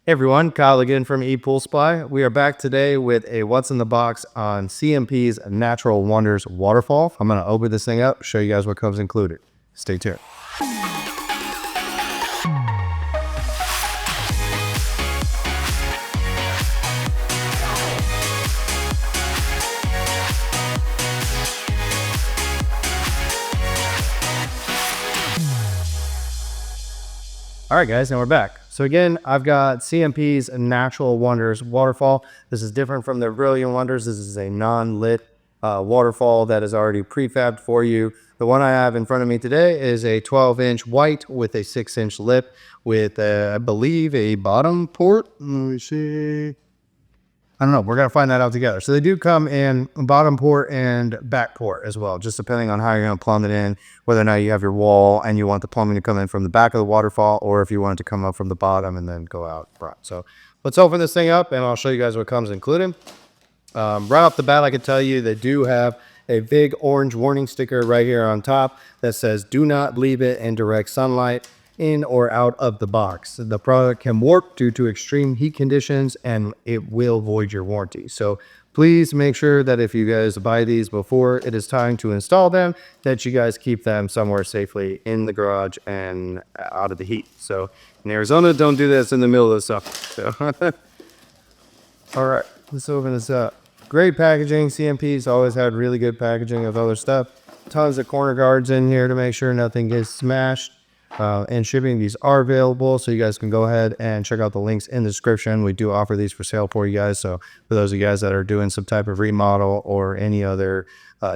Hey everyone, Kyle again from ePoolSupply. We are back today with a what's in the box on CMP's Natural Wonders Waterfall. I'm going to open this thing up, show you guys what comes included. Stay tuned. All right, guys, and we're back. So again, I've got CMP's Natural Wonders Waterfall. This is different from the Brilliant Wonders. This is a non-lit waterfall that is already prefabbed for you. The one I have in front of me today is a 12-inch white with a 6-inch lip with, I believe, a bottom port. Let me see. I don't know. We're going to find that out together. So they do come in bottom port and back port as well, just depending on how you're going to plumb it in, whether or not you have your wall and you want the plumbing to come in from the back of the waterfall, or if you want it to come up from the bottom and then go out front. So let's open this thing up and I'll show you guys what comes included. Right off the bat, I can tell you they do have a big orange warning sticker right here on top that says, do not leave it in direct sunlight in or out of the box. The product can warp due to extreme heat conditions and it will void your warranty. So please make sure that if you guys buy these before it is time to install them, that you guys keep them somewhere safely in the garage and out of the heat. So in Arizona, don't do this in the middle of the summer. So all right, let's open this up. Great packaging. CMP's always had really good packaging of other stuff. Tons of corner guards in here to make sure nothing gets smashed. And shipping, these are available, so you guys can go ahead and check out the links in the description. We do offer these for sale for you guys. So for those of you guys that are doing some type of remodel or any other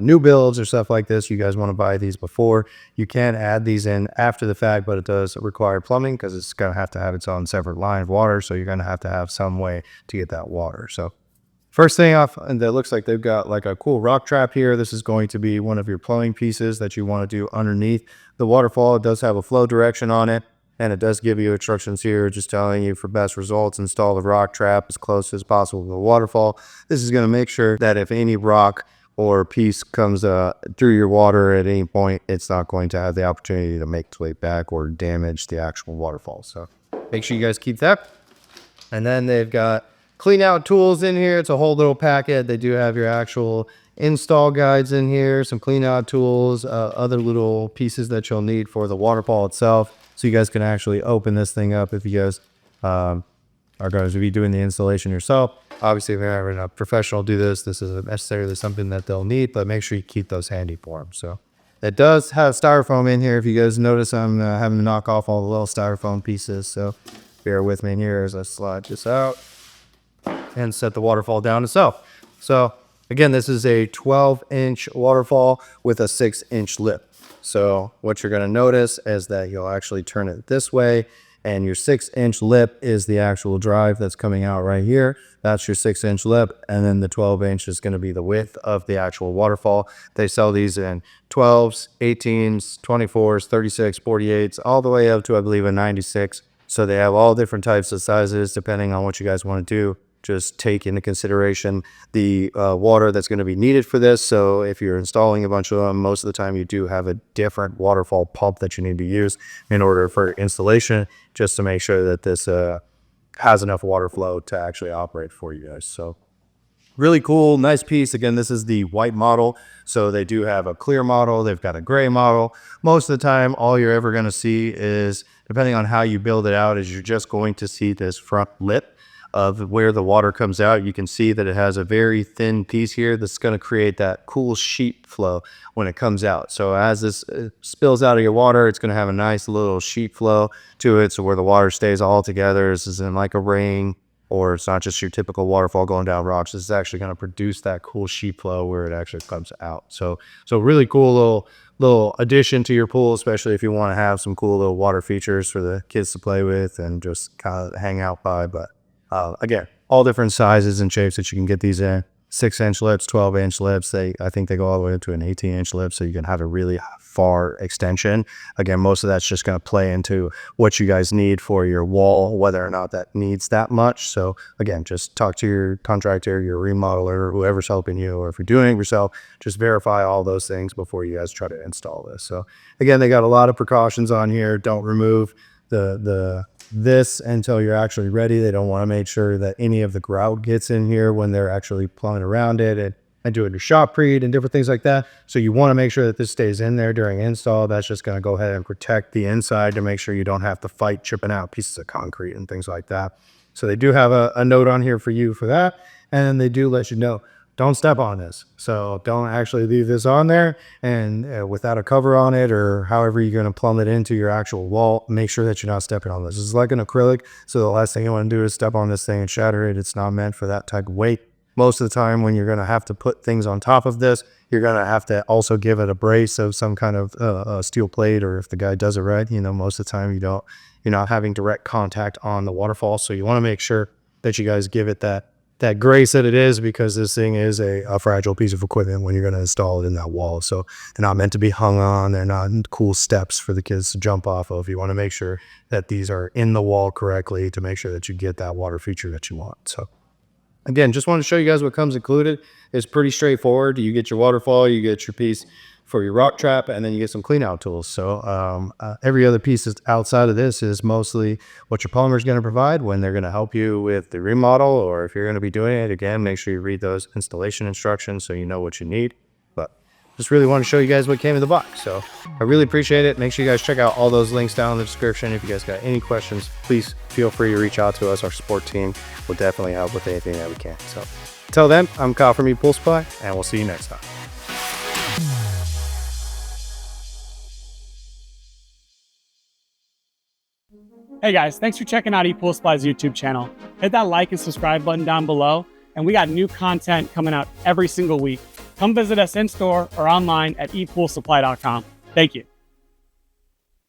new builds or stuff like this, you guys want to buy these before. You can add these in after the fact, but it does require plumbing because it's going to have its own separate line of water. So you're going to have some way to get that water. So first thing off, and that looks like they've got like a cool rock trap here. This is going to be one of your plumbing pieces that you want to do underneath the waterfall. It does have a flow direction on it, and it does give you instructions here just telling you for best results, install the rock trap as close as possible to the waterfall. This is going to make sure that if any rock or piece comes through your water at any point, it's not going to have the opportunity to make its way back or damage the actual waterfall. So make sure you guys keep that. And then they've got clean out tools in here. It's a whole little packet. They do have your actual install guides in here, some clean out tools, other little pieces that you'll need for the waterfall itself. So you guys can actually open this thing up if you guys are going to be doing the installation yourself. Obviously, if you're having a professional do this, this isn't necessarily something that they'll need, but make sure you keep those handy for them. So it does have styrofoam in here. If you guys notice, I'm having to knock off all the little styrofoam pieces. So bear with me here as I slide this out and set the waterfall down itself. So again, this is a 12-inch waterfall with a 6-inch lip. So what you're going to notice is that you'll actually turn it this way, and your 6-inch lip is the actual drive that's coming out right here. That's your 6-inch lip, and then the 12-inch is going to be the width of the actual waterfall. They sell these in 12s, 18s, 24s, 36, 48s, all the way up to, I believe, a 96. So they have all different types of sizes depending on what you guys want to do. Just take into consideration the water that's going to be needed for this. So if you're installing a bunch of them, most of the time you do have a different waterfall pump that you need to use in order for installation, just to make sure that this has enough water flow to actually operate for you guys. So really cool, nice piece. Again, this is the white model. So they do have a clear model. They've got a gray model. Most of the time, all you're ever going to see is, depending on how you build it out, is you're just going to see this front lip of where the water comes out. You can see that it has a very thin piece here that's going to create that cool sheet flow when it comes out. So as this spills out of your water, it's going to have a nice little sheet flow to it, so where the water stays all together. This isn't like a ring, or it's not just your typical waterfall going down rocks. This is actually going to produce that cool sheet flow where it actually comes out. So really cool little addition to your pool, especially if you want to have some cool little water features for the kids to play with and just kind of hang out by. But again, all different sizes and shapes that you can get these in. 6-inch lips, 12-inch lips. I think they go all the way up to an 18-inch lip, so you can have a really far extension. Again, most of that's just going to play into what you guys need for your wall, whether or not that needs that much. So again, just talk to your contractor, your remodeler, whoever's helping you, or if you're doing it yourself, just verify all those things before you guys try to install this. So again, they got a lot of precautions on here. Don't remove the this until you're actually ready. They don't want to make sure that any of the grout gets in here when they're actually plumbing around it and doing your shotcrete and different things like that. So you want to make sure that this stays in there during install. That's just going to go ahead and protect the inside to make sure you don't have to fight chipping out pieces of concrete and things like that. So they do have a note on here for you for that. And they do let you know, don't step on this. So don't actually leave this on there and without a cover on it, or however you're going to plumb it into your actual wall. Make sure that you're not stepping on this. This is like an acrylic. So the last thing you want to do is step on this thing and shatter it. It's not meant for that type of weight. Most of the time when you're going to have to put things on top of this, you're going to have to also give it a brace of some kind of steel plate, or if the guy does it right, you know, most of the time you're not having direct contact on the waterfall. So you want to make sure that you guys give it that grace that it is, because this thing is a fragile piece of equipment when you're going to install it in that wall. So they're not meant to be hung on. They're not cool steps for the kids to jump off of. You want to make sure that these are in the wall correctly to make sure that you get that water feature that you want. So again, just want to show you guys what comes included. It's pretty straightforward. You get your waterfall, you get your piece for your rock trap, and then you get some clean out tools. So every other piece that's outside of this is mostly what your plumber is going to provide when they're going to help you with the remodel, or if you're going to be doing it, again, make sure you read those installation instructions so you know what you need. But just really want to show you guys what came in the box. So I really appreciate it. Make sure you guys check out all those links down in the description. If you guys got any questions, please feel free to reach out to us. Our support team will definitely help with anything that we can. So until then, I'm Kyle from ePoolSupply, and we'll see you next time. Hey guys, thanks for checking out ePoolSupply's YouTube channel. Hit that like and subscribe button down below, and we got new content coming out every single week. Come visit us in store or online at ePoolSupply.com. Thank you.